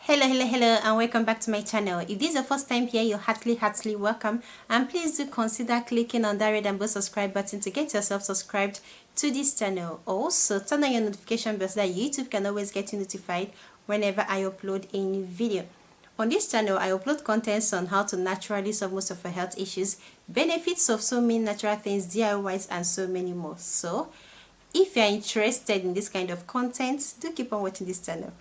Hello, and welcome back to my channel. If this is your first time here, you're heartily welcome, and please do consider clicking on that red and blue subscribe button to get yourself subscribed to this channel. Also, turn on your notification bell so that YouTube can always get you notified whenever I upload a new video. On this channel, I upload contents on how to naturally solve most of your health issues, benefits of so many natural things, DIYs, and so many more. So, if you're interested in this kind of content, do keep on watching this channel.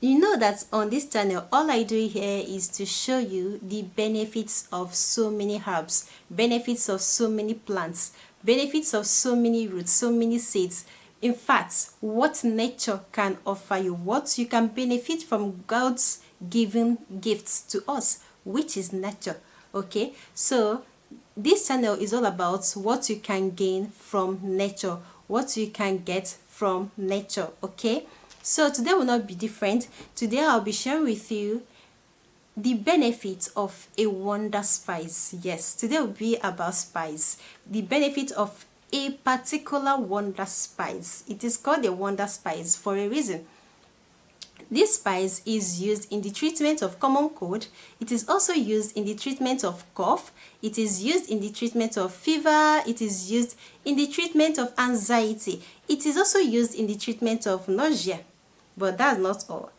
You know that on this channel, all I do here is to show you the benefits of so many herbs, benefits of so many plants, benefits of so many roots, so many seeds. In fact, what nature can offer you, what you can benefit from God's given gifts to us, which is nature. Okay, so this channel is all about what you can gain from nature, what you can get from nature. Okay, so today will not be different. Today I'll be sharing with you the benefits of a wonder spice. Yes, today will be about spice, the benefit of a particular wonder spice. It is called a wonder spice for a reason. This spice is used in the treatment of common cold. It is also used in the treatment of cough. It is used in the treatment of fever. It is used in the treatment of anxiety. It is also used in the treatment of nausea. But that's not all.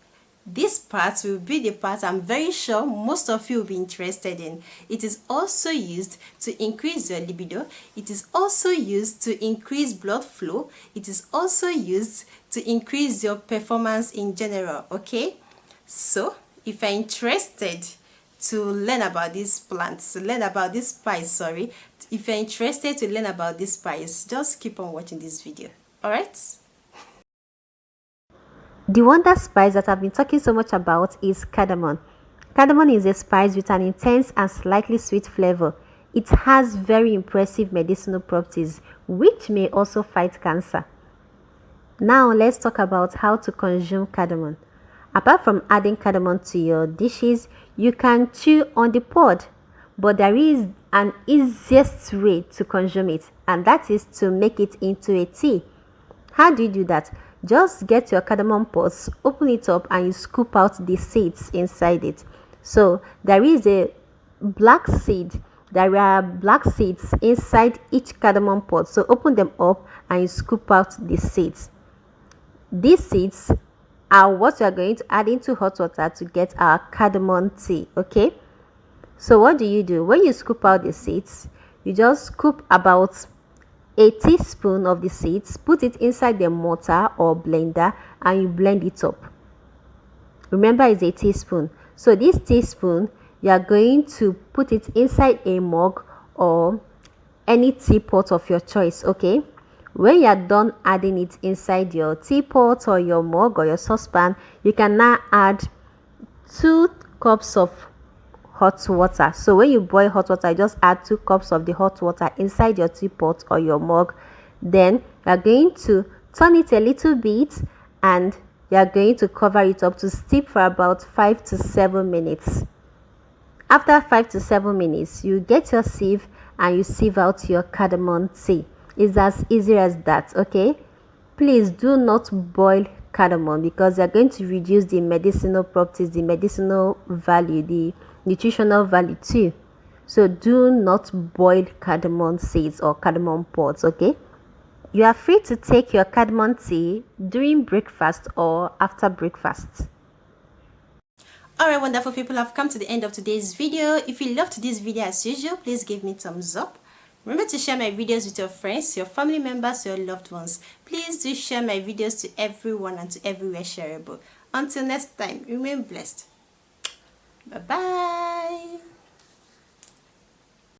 This part will be the part I'm very sure most of you will be interested in. It is also used to increase your libido. It is also used to increase blood flow. It is also used to increase your performance in general. Okay, so if you're interested to learn about this plant, to learn about this spice, if you're interested to learn about this spice, just keep on watching this video. All right. The wonder spice that I've been talking so much about is cardamom. Cardamom is a spice with an intense and slightly sweet flavor. It has very impressive medicinal properties, which may also fight cancer. Now let's talk about how to consume cardamom. Apart from adding cardamom to your dishes, you can chew on the pod, but there is an easiest way to consume it, and that is to make it into a tea. How do you do that? Just get your cardamom pods, open it up, and you scoop out the seeds inside it. So there is a black seed. There are black seeds inside each cardamom pod. So open them up and you scoop out the seeds. These seeds are what we are going to add into hot water to get our cardamom tea. Okay. So what do? When you scoop out the seeds, you just scoop about a teaspoon of the seeds, put it inside the mortar or blender, and you blend it up. Remember, it's a teaspoon. So this teaspoon, you are going to put it inside a mug or any teapot of your choice. Okay, when you are done adding it inside your teapot or your mug or your saucepan, you can now add 2 cups of hot water. So when you boil hot water, just add 2 cups of the hot water inside your teapot or your mug. Then you are going to turn it a little bit and you are going to cover it up to steep for about 5 to 7 minutes. After 5 to 7 minutes, you get your sieve and you sieve out your cardamom tea. It's as easy as that. Okay, please do not boil cardamom because you're going to reduce the medicinal properties, the medicinal value, the nutritional value too. So do not boil cardamom seeds or cardamom pods. Okay, you are free to take your cardamom tea during breakfast or after breakfast. Alright, wonderful people, I've come to the end of today's video. If you loved this video as usual, please give me a thumbs up. Remember to share my videos with your friends, your family members, your loved ones. Please do share my videos to everyone and to everywhere shareable. Until next time, remain blessed. Bye-bye.